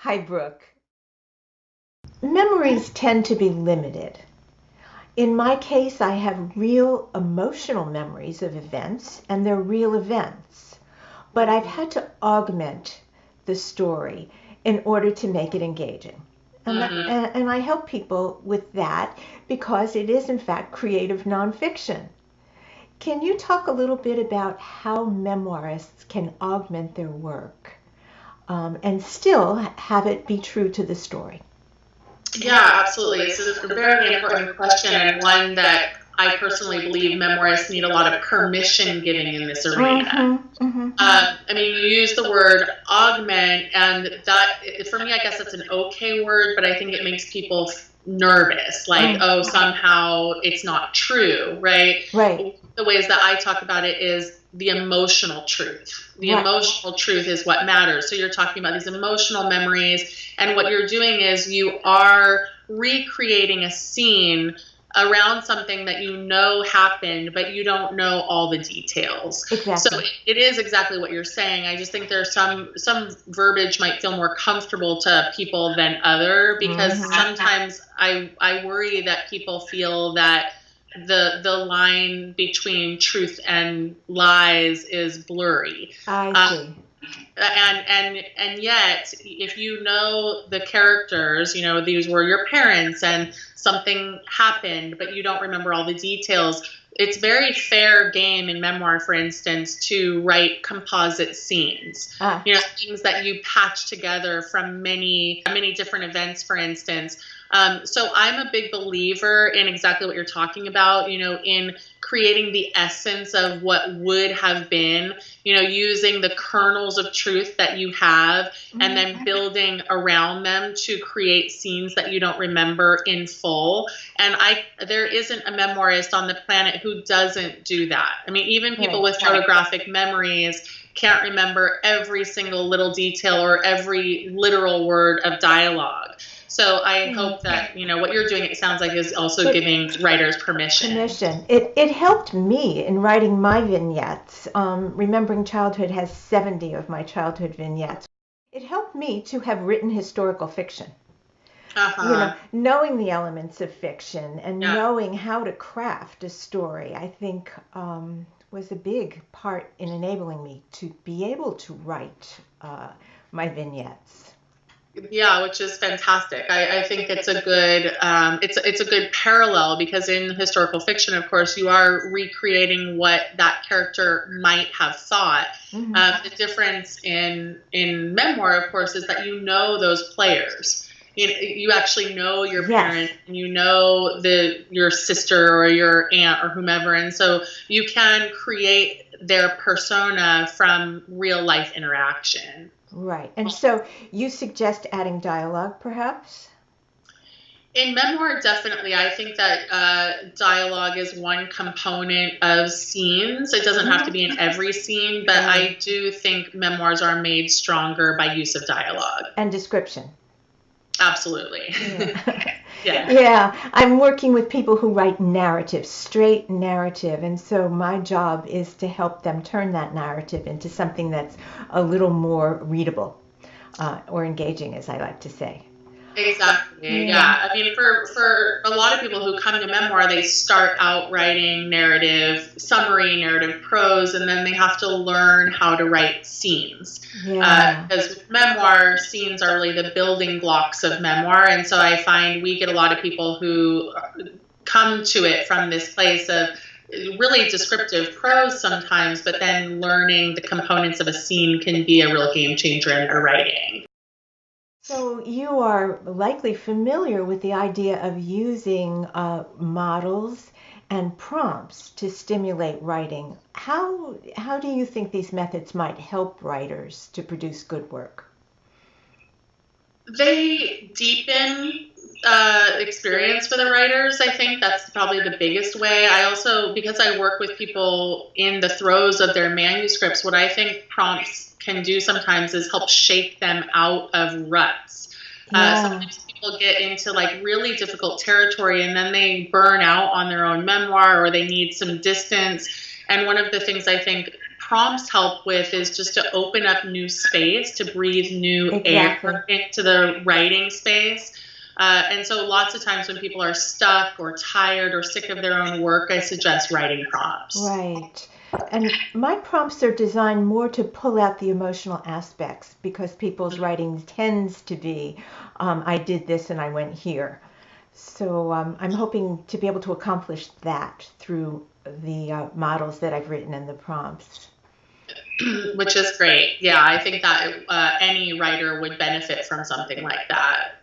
Hi, Brooke. Memories tend to be limited. In my case, I have real emotional memories of events, and they're real events. But I've had to augment the story in order to make it engaging. And I help people with that because it is, in fact, creative nonfiction. Can you talk a little bit about how memoirists can augment their work and still have it be true to the story? Yeah, absolutely. This is a very important question, and one that I personally believe memoirists need a lot of permission giving in this arena. I mean, you use the word augment, and that, for me, I guess that's an okay word, but I think it makes people nervous, like, oh, somehow it's not true, right? Right. The ways that I talk about it is the emotional truth. The emotional truth is what matters. So you're talking about these emotional memories, and what you're doing is you are recreating a scene around something that you know happened, but you don't know all the details. Exactly. So it is exactly what you're saying. I just think there's some verbiage might feel more comfortable to people than other, because sometimes I worry that people feel that the line between truth and lies is blurry. I see. And yet, if you know the characters, you know these were your parents and something happened, but you don't remember all the details. It's very fair game in memoir, for instance, to write composite scenes. You know, things that you patch together from many different events, for instance. So I'm a big believer in exactly what you're talking about, you know, in creating the essence of what would have been, you know, using the kernels of truth that you have and then building around them to create scenes that you don't remember in full. And there isn't a memoirist on the planet who doesn't do that. I mean, even people with photographic memories can't remember every single little detail or every literal word of dialogue. So I hope that, you know, what you're doing, it sounds like, is also giving writers permission. It helped me in writing my vignettes. Remembering Childhood has 70 of my childhood vignettes. It helped me to have written historical fiction. You know, knowing the elements of fiction and knowing how to craft a story, I think was a big part in enabling me to be able to write my vignettes. Yeah, which is fantastic. I think it's a good it's a good parallel, because in historical fiction, of course, you are recreating what that character might have thought. The difference in memoir, of course, is that you know those players. You actually know your parent, and you know your sister or your aunt or whomever, and so you can create their persona from real life interaction. Right. And so you suggest adding dialogue, perhaps? In memoir, definitely. I think that dialogue is one component of scenes. It doesn't have to be in every scene, but I do think memoirs are made stronger by use of dialogue. And description. Absolutely. Yeah, I'm working with people who write narrative, straight narrative, and so my job is to help them turn that narrative into something that's a little more readable or engaging, as I like to say. Exactly. Yeah. I mean, for a lot of people who come to memoir, they start out writing narrative, summary, narrative prose, and then they have to learn how to write scenes. Because with memoir, scenes are really the building blocks of memoir. And so I find we get a lot of people who come to it from this place of really descriptive prose sometimes, but then learning the components of a scene can be a real game changer in their writing. So you are likely familiar with the idea of using models and prompts to stimulate writing. How do you think these methods might help writers to produce good work? They deepen experience for the writers. I think that's probably the biggest way. I also, because I work with people in the throes of their manuscripts, what I think prompts can do sometimes is help shake them out of ruts. Sometimes people get into like really difficult territory and then they burn out on their own memoir, or they need some distance. And one of the things I think prompts help with is just to open up new space, to breathe new Exactly. air into the writing space. And so lots of times when people are stuck or tired or sick of their own work, I suggest writing prompts. Right. And my prompts are designed more to pull out the emotional aspects because people's writing tends to be, I did this and I went here. So I'm hoping to be able to accomplish that through the models that I've written and the prompts. Which is great. Yeah, I think that any writer would benefit from something like that.